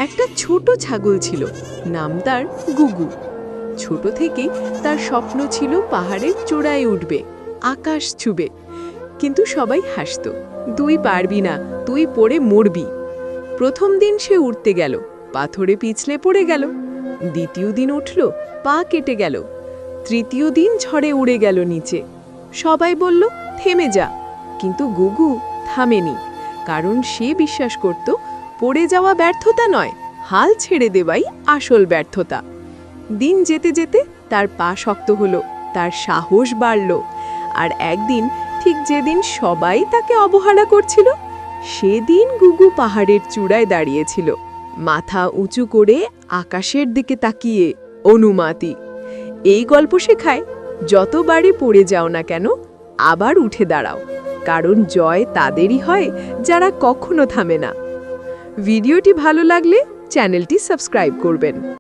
একটা ছোট ছাগল ছিল, নাম তার গুগু। ছোট থেকেই তার স্বপ্ন ছিল পাহাড়ের চূড়ায় উঠবে, আকাশ ছুবে। কিন্তু সবাই হাসত, তুই পারবি না, তুই পড়ে মরবি। প্রথম দিন সে উঠতে গেল, পাথরে পিছলে পড়ে গেল। দ্বিতীয় দিন উঠল, পা কেটে গেল। তৃতীয় দিন ঝড়ে উড়ে গেল নিচে। সবাই বলল, থেমে যা। কিন্তু গুগু থামেনি, কারণ সে বিশ্বাস করত পড়ে যাওয়া ব্যর্থতা নয়, হাল ছেড়ে দেওয়াই আসল ব্যর্থতা। দিন যেতে যেতে তার পা শক্ত হলো, তার সাহস বাড়ল। আর একদিন, ঠিক যেদিন সবাই তাকে অবহেলা করছিল, সেদিন গুগু পাহাড়ের চূড়ায় দাঁড়িয়েছিল, মাথা উঁচু করে আকাশের দিকে তাকিয়ে অনুমাতি। এই গল্প শেখায়, যতবারই পড়ে যাও না কেন, আবার উঠে দাঁড়াও, কারণ জয় তাদেরই হয় যারা কখনো থামে না। ভিডিওটি ভালো লাগলে চ্যানেলটি সাবস্ক্রাইব করবেন।